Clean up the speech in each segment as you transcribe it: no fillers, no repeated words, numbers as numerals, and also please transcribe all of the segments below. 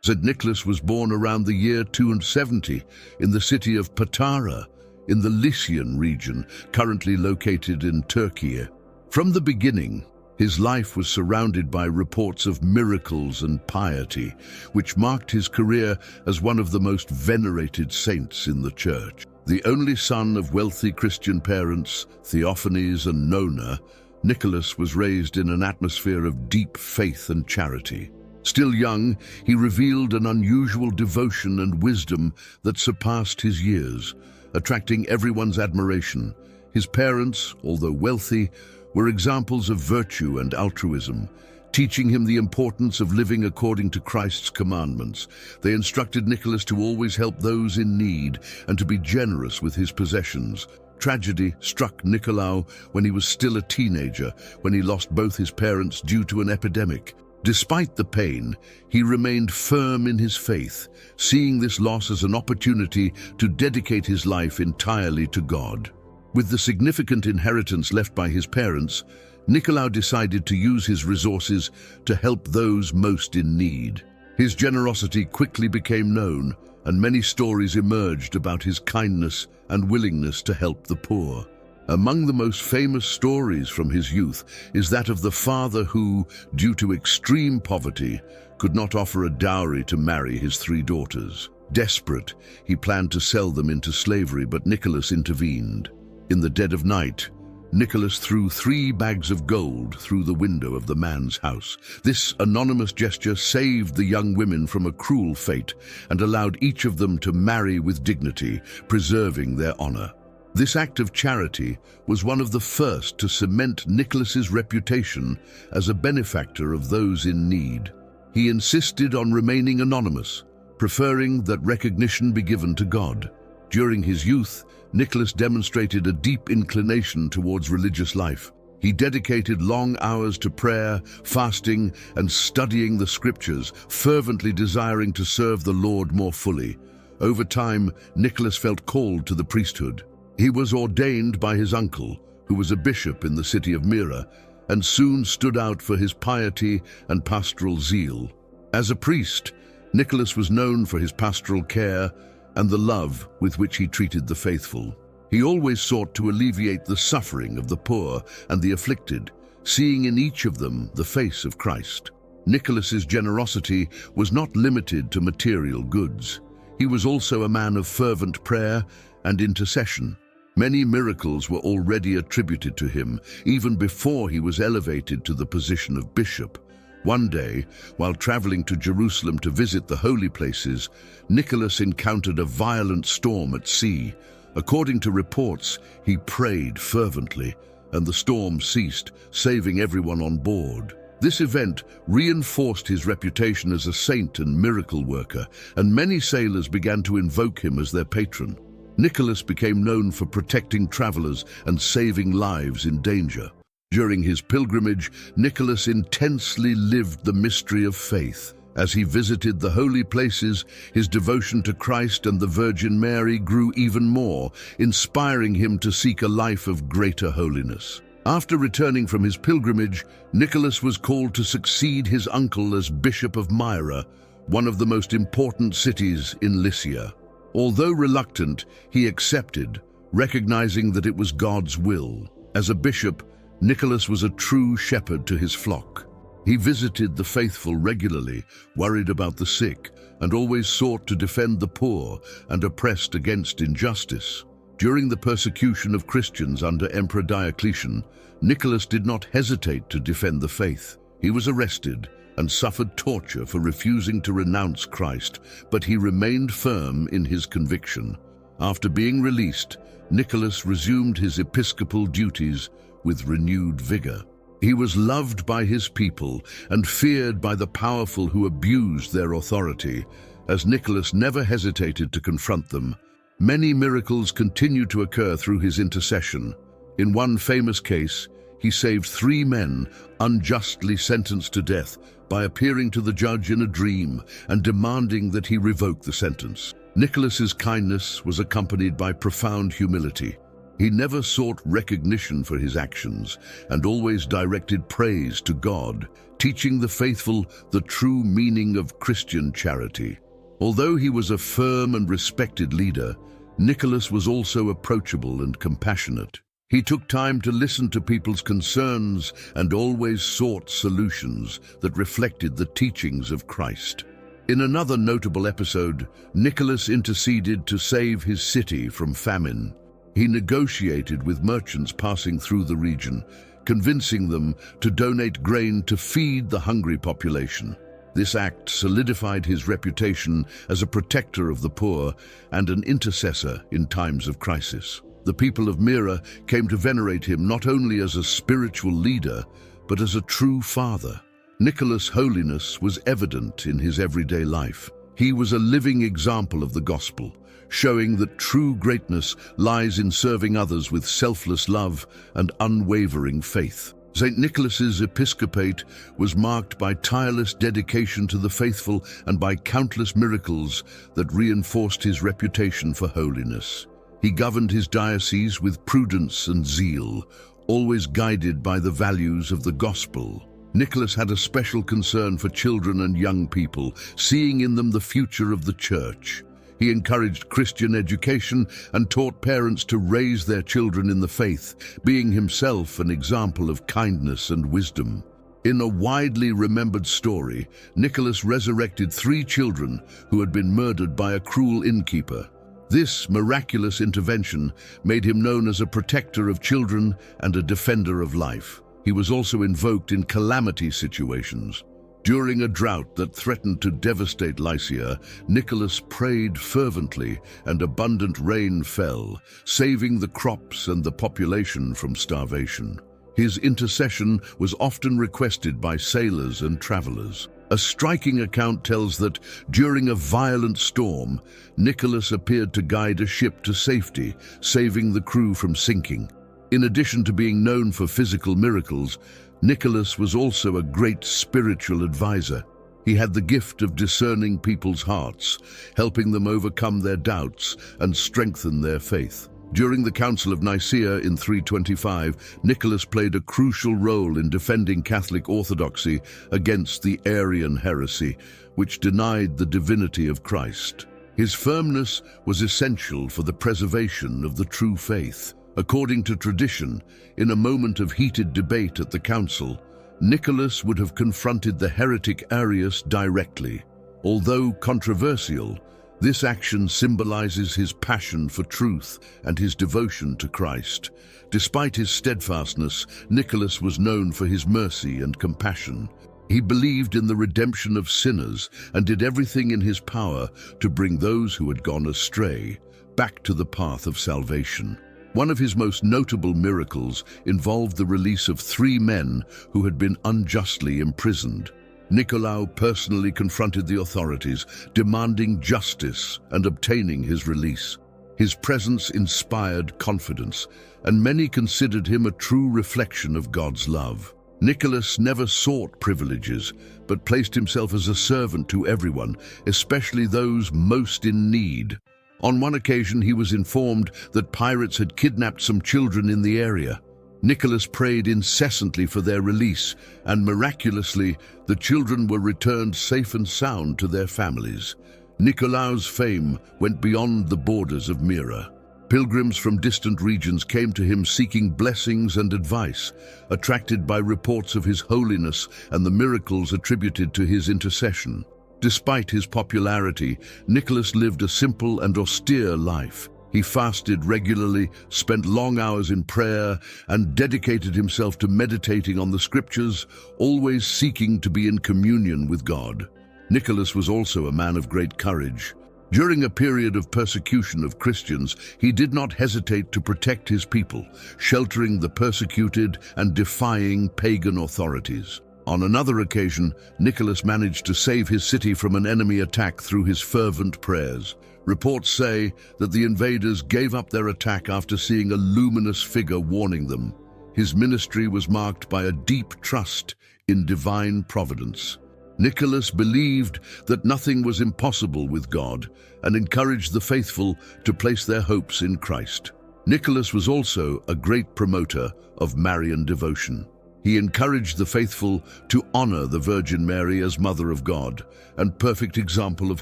St. Nicholas was born around the year 270 in the city of Patara, in the Lycian region, currently located in Turkey. From the beginning, his life was surrounded by reports of miracles and piety, which marked his career as one of the most venerated saints in the church. The only son of wealthy Christian parents, Theophanes and Nona, Nicholas was raised in an atmosphere of deep faith and charity. Still young, he revealed an unusual devotion and wisdom that surpassed his years, attracting everyone's admiration. His parents, although wealthy, were examples of virtue and altruism, teaching him the importance of living according to Christ's commandments. They instructed Nicholas to always help those in need and to be generous with his possessions. Tragedy struck Nicolaus when he was still a teenager, when he lost both his parents due to an epidemic. Despite the pain, he remained firm in his faith, seeing this loss as an opportunity to dedicate his life entirely to God. With the significant inheritance left by his parents, Nicolaus decided to use his resources to help those most in need. His generosity quickly became known, and many stories emerged about his kindness and willingness to help the poor. Among the most famous stories from his youth is that of the father who, due to extreme poverty, could not offer a dowry to marry his 3 daughters. Desperate, he planned to sell them into slavery, but Nicholas intervened. In the dead of night, Nicholas threw 3 bags of gold through the window of the man's house. This anonymous gesture saved the young women from a cruel fate and allowed each of them to marry with dignity, preserving their honor. This act of charity was one of the first to cement Nicholas's reputation as a benefactor of those in need. He insisted on remaining anonymous, preferring that recognition be given to God. During his youth, Nicholas demonstrated a deep inclination towards religious life. He dedicated long hours to prayer, fasting, and studying the scriptures, fervently desiring to serve the Lord more fully. Over time, Nicholas felt called to the priesthood. He was ordained by his uncle, who was a bishop in the city of Myra, and soon stood out for his piety and pastoral zeal. As a priest, Nicholas was known for his pastoral care and the love with which he treated the faithful. He always sought to alleviate the suffering of the poor and the afflicted, seeing in each of them the face of Christ. Nicholas's generosity was not limited to material goods. He was also a man of fervent prayer and intercession. Many miracles were already attributed to him, even before he was elevated to the position of bishop. One day, while traveling to Jerusalem to visit the holy places, Nicholas encountered a violent storm at sea. According to reports, he prayed fervently, and the storm ceased, saving everyone on board. This event reinforced his reputation as a saint and miracle worker, and many sailors began to invoke him as their patron. Nicholas became known for protecting travelers and saving lives in danger. During his pilgrimage, Nicholas intensely lived the mystery of faith. As he visited the holy places, his devotion to Christ and the Virgin Mary grew even more, inspiring him to seek a life of greater holiness. After returning from his pilgrimage, Nicholas was called to succeed his uncle as Bishop of Myra, one of the most important cities in Lycia. Although reluctant, he accepted, recognizing that it was God's will. As a bishop, Nicholas was a true shepherd to his flock. He visited the faithful regularly, worried about the sick, and always sought to defend the poor and oppressed against injustice. During the persecution of Christians under Emperor Diocletian, Nicholas did not hesitate to defend the faith. He was arrested and suffered torture for refusing to renounce Christ, but he remained firm in his conviction. After being released, Nicholas resumed his episcopal duties with renewed vigor. He was loved by his people and feared by the powerful who abused their authority, as Nicholas never hesitated to confront them. Many miracles continue to occur through his intercession. In one famous case, he saved 3 men unjustly sentenced to death by appearing to the judge in a dream and demanding that he revoke the sentence. Nicholas's kindness was accompanied by profound humility. He never sought recognition for his actions and always directed praise to God, teaching the faithful the true meaning of Christian charity. Although he was a firm and respected leader, Nicholas was also approachable and compassionate. He took time to listen to people's concerns and always sought solutions that reflected the teachings of Christ. In another notable episode, Nicholas interceded to save his city from famine. He negotiated with merchants passing through the region, convincing them to donate grain to feed the hungry population. This act solidified his reputation as a protector of the poor and an intercessor in times of crisis. The people of Myra came to venerate him not only as a spiritual leader, but as a true father. Nicholas' holiness was evident in his everyday life. He was a living example of the gospel, showing that true greatness lies in serving others with selfless love and unwavering faith. St. Nicholas's episcopate was marked by tireless dedication to the faithful and by countless miracles that reinforced his reputation for holiness. He governed his diocese with prudence and zeal, always guided by the values of the gospel. Nicholas had a special concern for children and young people, seeing in them the future of the church. He encouraged Christian education and taught parents to raise their children in the faith, being himself an example of kindness and wisdom. In a widely remembered story, Nicholas resurrected 3 children who had been murdered by a cruel innkeeper. This miraculous intervention made him known as a protector of children and a defender of life. He was also invoked in calamity situations. During a drought that threatened to devastate Lycia, Nicholas prayed fervently and abundant rain fell, saving the crops and the population from starvation. His intercession was often requested by sailors and travelers. A striking account tells that during a violent storm, Nicholas appeared to guide a ship to safety, saving the crew from sinking. In addition to being known for physical miracles, Nicholas was also a great spiritual advisor. He had the gift of discerning people's hearts, helping them overcome their doubts and strengthen their faith. During the Council of Nicaea in 325, Nicholas played a crucial role in defending Catholic orthodoxy against the Arian heresy, which denied the divinity of Christ. His firmness was essential for the preservation of the true faith. According to tradition, in a moment of heated debate at the council, Nicholas would have confronted the heretic Arius directly. Although controversial, this action symbolizes his passion for truth and his devotion to Christ. Despite his steadfastness, Nicholas was known for his mercy and compassion. He believed in the redemption of sinners and did everything in his power to bring those who had gone astray back to the path of salvation. One of his most notable miracles involved the release of 3 men who had been unjustly imprisoned. Nicolaus personally confronted the authorities, demanding justice and obtaining his release. His presence inspired confidence, and many considered him a true reflection of God's love. Nicholas never sought privileges, but placed himself as a servant to everyone, especially those most in need. On one occasion, he was informed that pirates had kidnapped some children in the area. Nicholas prayed incessantly for their release, and miraculously, the children were returned safe and sound to their families. Nicolaus' fame went beyond the borders of Myra. Pilgrims from distant regions came to him seeking blessings and advice, attracted by reports of his holiness and the miracles attributed to his intercession. Despite his popularity, Nicholas lived a simple and austere life. He fasted regularly, spent long hours in prayer, and dedicated himself to meditating on the scriptures, always seeking to be in communion with God. Nicholas was also a man of great courage. During a period of persecution of Christians, he did not hesitate to protect his people, sheltering the persecuted and defying pagan authorities. On another occasion, Nicholas managed to save his city from an enemy attack through his fervent prayers. Reports say that the invaders gave up their attack after seeing a luminous figure warning them. His ministry was marked by a deep trust in divine providence. Nicholas believed that nothing was impossible with God and encouraged the faithful to place their hopes in Christ. Nicholas was also a great promoter of Marian devotion. He encouraged the faithful to honor the Virgin Mary as Mother of God and perfect example of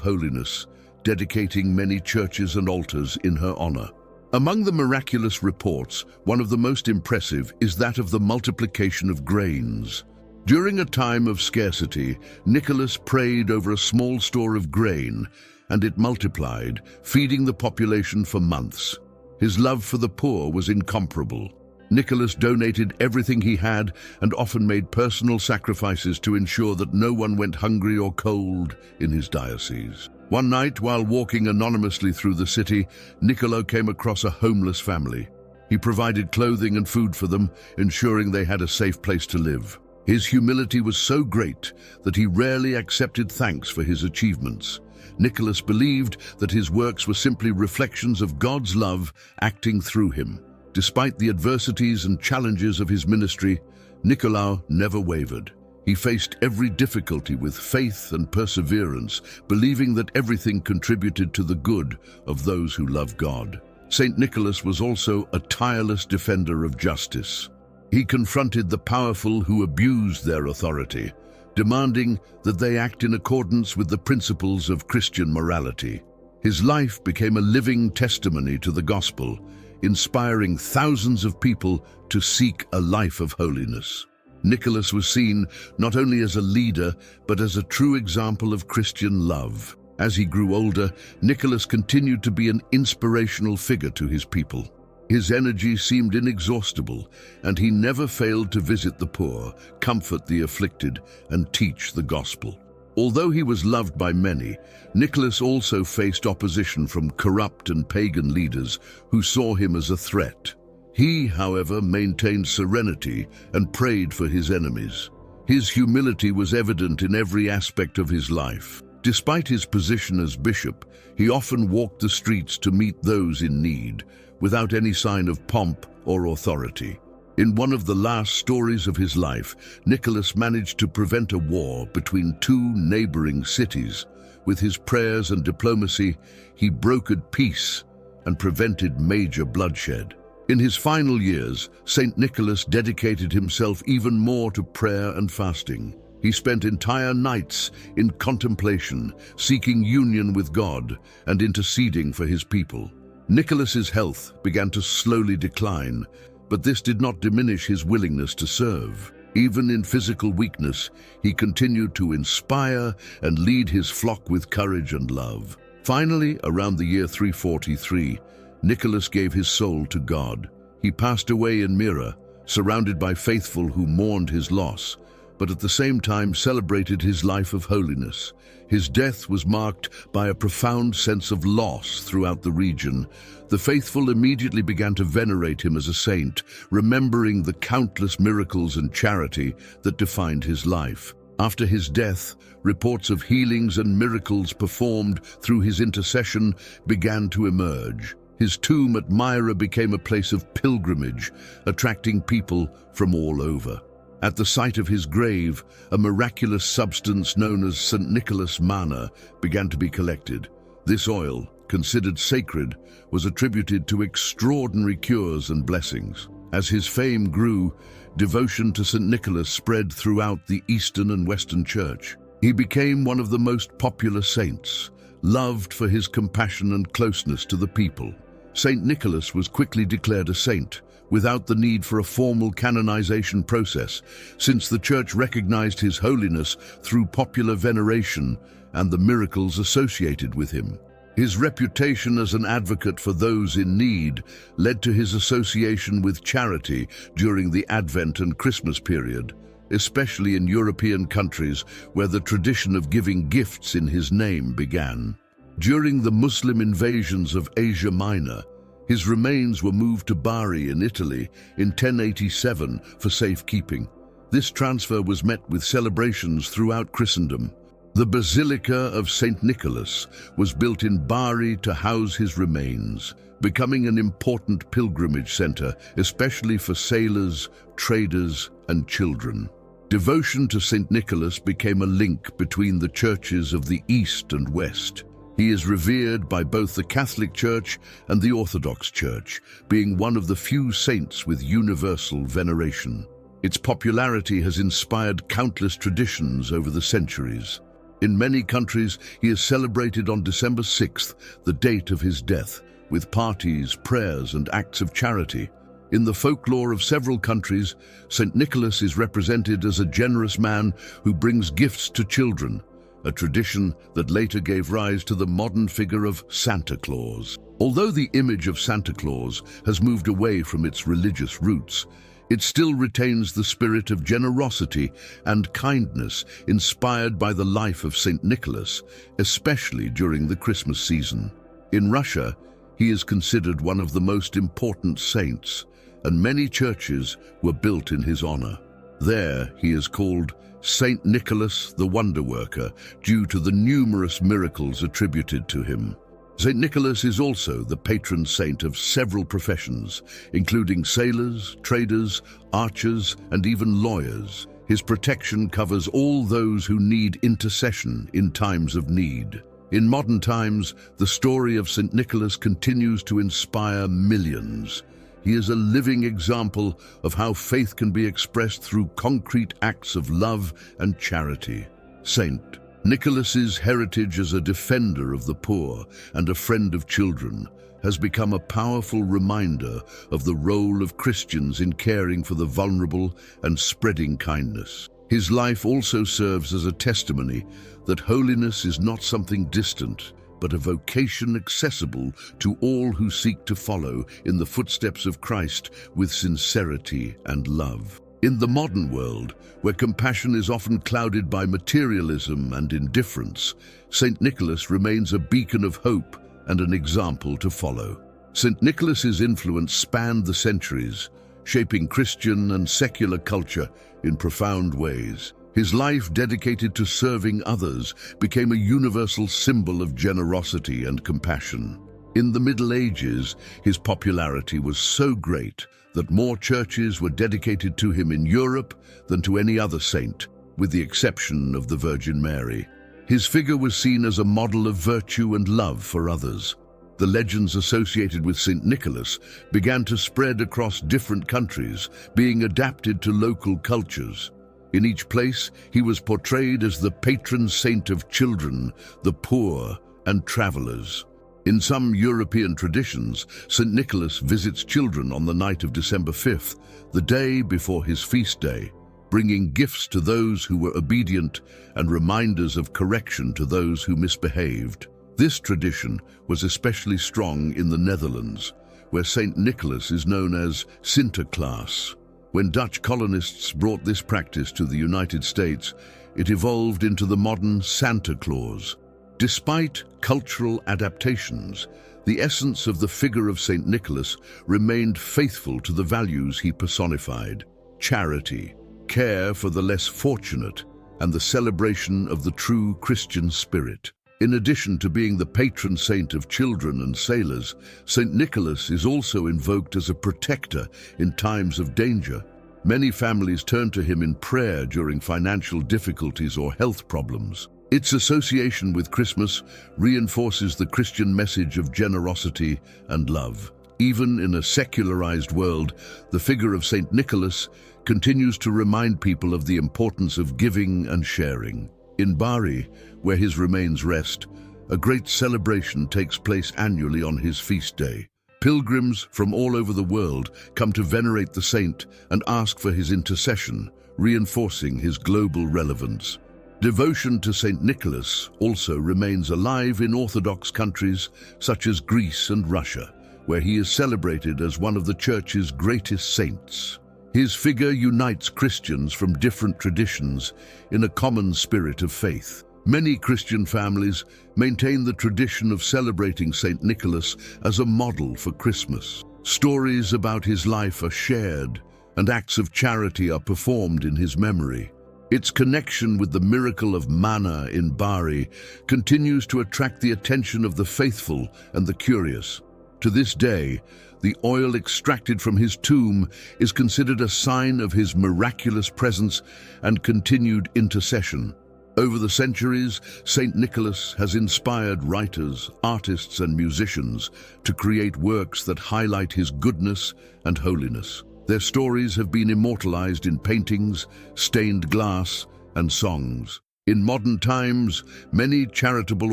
holiness, dedicating many churches and altars in her honor. Among the miraculous reports, one of the most impressive is that of the multiplication of grains. During a time of scarcity, Nicholas prayed over a small store of grain, and it multiplied, feeding the population for months. His love for the poor was incomparable. Nicholas donated everything he had and often made personal sacrifices to ensure that no one went hungry or cold in his diocese. One night, while walking anonymously through the city, Niccolo came across a homeless family. He provided clothing and food for them, ensuring they had a safe place to live. His humility was so great that he rarely accepted thanks for his achievements. Nicholas believed that his works were simply reflections of God's love acting through him. Despite the adversities and challenges of his ministry, Niccolo never wavered. He faced every difficulty with faith and perseverance, believing that everything contributed to the good of those who love God. Saint Nicholas was also a tireless defender of justice. He confronted the powerful who abused their authority, demanding that they act in accordance with the principles of Christian morality. His life became a living testimony to the gospel, inspiring thousands of people to seek a life of holiness. Nicholas was seen not only as a leader, but as a true example of Christian love. As he grew older, Nicholas continued to be an inspirational figure to his people. His energy seemed inexhaustible, and he never failed to visit the poor, comfort the afflicted, and teach the gospel. Although he was loved by many, Nicholas also faced opposition from corrupt and pagan leaders who saw him as a threat. He, however, maintained serenity and prayed for his enemies. His humility was evident in every aspect of his life. Despite his position as bishop, he often walked the streets to meet those in need, without any sign of pomp or authority. In one of the last stories of his life, Nicholas managed to prevent a war between two neighboring cities. With his prayers and diplomacy, he brokered peace and prevented major bloodshed. In his final years, Saint Nicholas dedicated himself even more to prayer and fasting. He spent entire nights in contemplation, seeking union with God and interceding for his people. Nicholas's health began to slowly decline, but this did not diminish his willingness to serve. Even in physical weakness, he continued to inspire and lead his flock with courage and love. Finally, around the year 343, Nicholas gave his soul to God. He passed away in Myra, surrounded by faithful who mourned his loss, but at the same time celebrated his life of holiness. His death was marked by a profound sense of loss throughout the region. The faithful immediately began to venerate him as a saint, remembering the countless miracles and charity that defined his life. After his death, reports of healings and miracles performed through his intercession began to emerge. His tomb at Myra became a place of pilgrimage, attracting people from all over. At the site of his grave, a miraculous substance known as St. Nicholas manna began to be collected. This oil, considered sacred, was attributed to extraordinary cures and blessings. As his fame grew, devotion to St. Nicholas spread throughout the Eastern and Western Church. He became one of the most popular saints, loved for his compassion and closeness to the people. Saint Nicholas was quickly declared a saint, without the need for a formal canonization process, since the Church recognized his holiness through popular veneration and the miracles associated with him. His reputation as an advocate for those in need led to his association with charity during the Advent and Christmas period, especially in European countries where the tradition of giving gifts in his name began. During the Muslim invasions of Asia Minor, his remains were moved to Bari in Italy in 1087 for safekeeping. This transfer was met with celebrations throughout Christendom. The Basilica of St. Nicholas was built in Bari to house his remains, becoming an important pilgrimage center, especially for sailors, traders, and children. Devotion to St. Nicholas became a link between the churches of the East and West. He is revered by both the Catholic Church and the Orthodox Church, being one of the few saints with universal veneration. Its popularity has inspired countless traditions over the centuries. In many countries, he is celebrated on December 6th, the date of his death, with parties, prayers, and acts of charity. In the folklore of several countries, Saint Nicholas is represented as a generous man who brings gifts to children, a tradition that later gave rise to the modern figure of Santa Claus. Although the image of Santa Claus has moved away from its religious roots, it still retains the spirit of generosity and kindness inspired by the life of Saint Nicholas, especially during the Christmas season. In Russia, he is considered one of the most important saints, and many churches were built in his honor. There, he is called Saint Nicholas the Wonder Worker due to the numerous miracles attributed to him. Saint Nicholas is also the patron saint of several professions, including sailors, traders, archers, and even lawyers. His protection covers all those who need intercession in times of need. In modern times, the story of Saint Nicholas continues to inspire millions. He is a living example of how faith can be expressed through concrete acts of love and charity. Saint Nicholas's heritage as a defender of the poor and a friend of children has become a powerful reminder of the role of Christians in caring for the vulnerable and spreading kindness. His life also serves as a testimony that holiness is not something distant, but a vocation accessible to all who seek to follow in the footsteps of Christ with sincerity and love. In the modern world, where compassion is often clouded by materialism and indifference, Saint Nicholas remains a beacon of hope and an example to follow. Saint Nicholas's influence spanned the centuries, shaping Christian and secular culture in profound ways. His life dedicated to serving others became a universal symbol of generosity and compassion. In the Middle Ages, his popularity was so great that more churches were dedicated to him in Europe than to any other saint, with the exception of the Virgin Mary. His figure was seen as a model of virtue and love for others. The legends associated with Saint Nicholas began to spread across different countries, being adapted to local cultures. In each place, he was portrayed as the patron saint of children, the poor, and travelers. In some European traditions, Saint Nicholas visits children on the night of December 5th, the day before his feast day, bringing gifts to those who were obedient and reminders of correction to those who misbehaved. This tradition was especially strong in the Netherlands, where Saint Nicholas is known as Sinterklaas. When Dutch colonists brought this practice to the United States, it evolved into the modern Santa Claus. Despite cultural adaptations, the essence of the figure of Saint Nicholas remained faithful to the values he personified: charity, care for the less fortunate, and the celebration of the true Christian spirit. In addition to being the patron saint of children and sailors, Saint Nicholas is also invoked as a protector in times of danger. Many families turn to him in prayer during financial difficulties or health problems. Its association with Christmas reinforces the Christian message of generosity and love. Even in a secularized world, the figure of Saint Nicholas continues to remind people of the importance of giving and sharing. In Bari, where his remains rest, a great celebration takes place annually on his feast day. Pilgrims from all over the world come to venerate the saint and ask for his intercession, reinforcing his global relevance. Devotion to Saint Nicholas also remains alive in Orthodox countries such as Greece and Russia, where he is celebrated as one of the Church's greatest saints. His figure unites Christians from different traditions in a common spirit of faith. Many Christian families maintain the tradition of celebrating Saint Nicholas as a model for Christmas. Stories about his life are shared, and acts of charity are performed in his memory. Its connection with the miracle of manna in Bari continues to attract the attention of the faithful and the curious. To this day, the oil extracted from his tomb is considered a sign of his miraculous presence and continued intercession. Over the centuries, Saint Nicholas has inspired writers, artists, and musicians to create works that highlight his goodness and holiness. Their stories have been immortalized in paintings, stained glass, and songs. In modern times, many charitable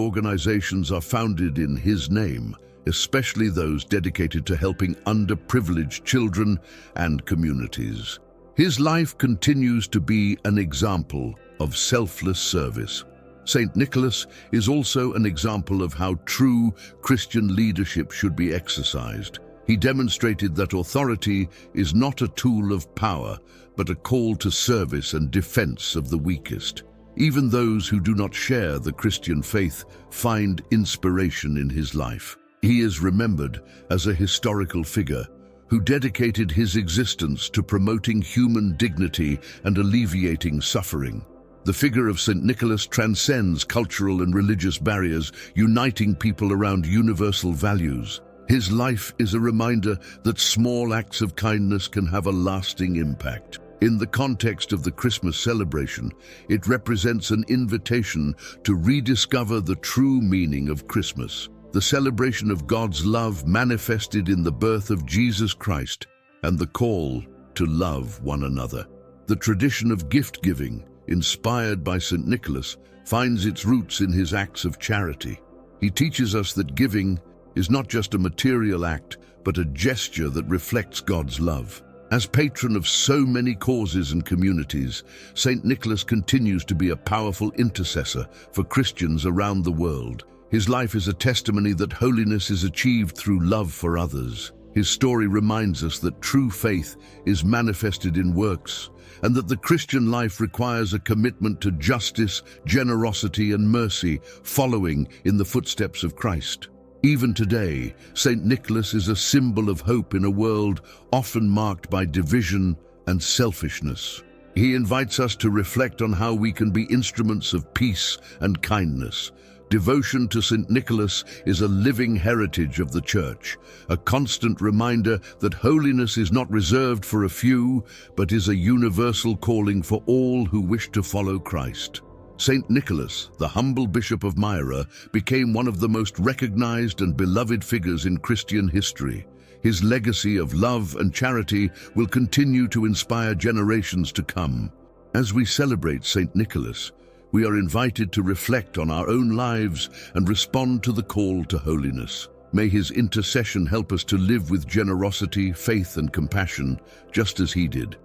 organizations are founded in his name, especially those dedicated to helping underprivileged children and communities. His life continues to be an example of selfless service. Saint Nicholas is also an example of how true Christian leadership should be exercised. He demonstrated that authority is not a tool of power, but a call to service and defense of the weakest. Even those who do not share the Christian faith find inspiration in his life. He is remembered as a historical figure who dedicated his existence to promoting human dignity and alleviating suffering. The figure of St. Nicholas transcends cultural and religious barriers, uniting people around universal values. His life is a reminder that small acts of kindness can have a lasting impact. In the context of the Christmas celebration, it represents an invitation to rediscover the true meaning of Christmas, the celebration of God's love manifested in the birth of Jesus Christ, and the call to love one another. The tradition of gift-giving, inspired by St. Nicholas, finds its roots in his acts of charity. He teaches us that giving is not just a material act, but a gesture that reflects God's love. As patron of so many causes and communities, St. Nicholas continues to be a powerful intercessor for Christians around the world. His life is a testimony that holiness is achieved through love for others. His story reminds us that true faith is manifested in works, and that the Christian life requires a commitment to justice, generosity, and mercy, following in the footsteps of Christ. Even today, St. Nicholas is a symbol of hope in a world often marked by division and selfishness. He invites us to reflect on how we can be instruments of peace and kindness. Devotion to St. Nicholas is a living heritage of the Church, a constant reminder that holiness is not reserved for a few, but is a universal calling for all who wish to follow Christ. Saint Nicholas, the humble Bishop of Myra, became one of the most recognized and beloved figures in Christian history. His legacy of love and charity will continue to inspire generations to come. As we celebrate Saint Nicholas, we are invited to reflect on our own lives and respond to the call to holiness. May his intercession help us to live with generosity, faith, and compassion, just as he did.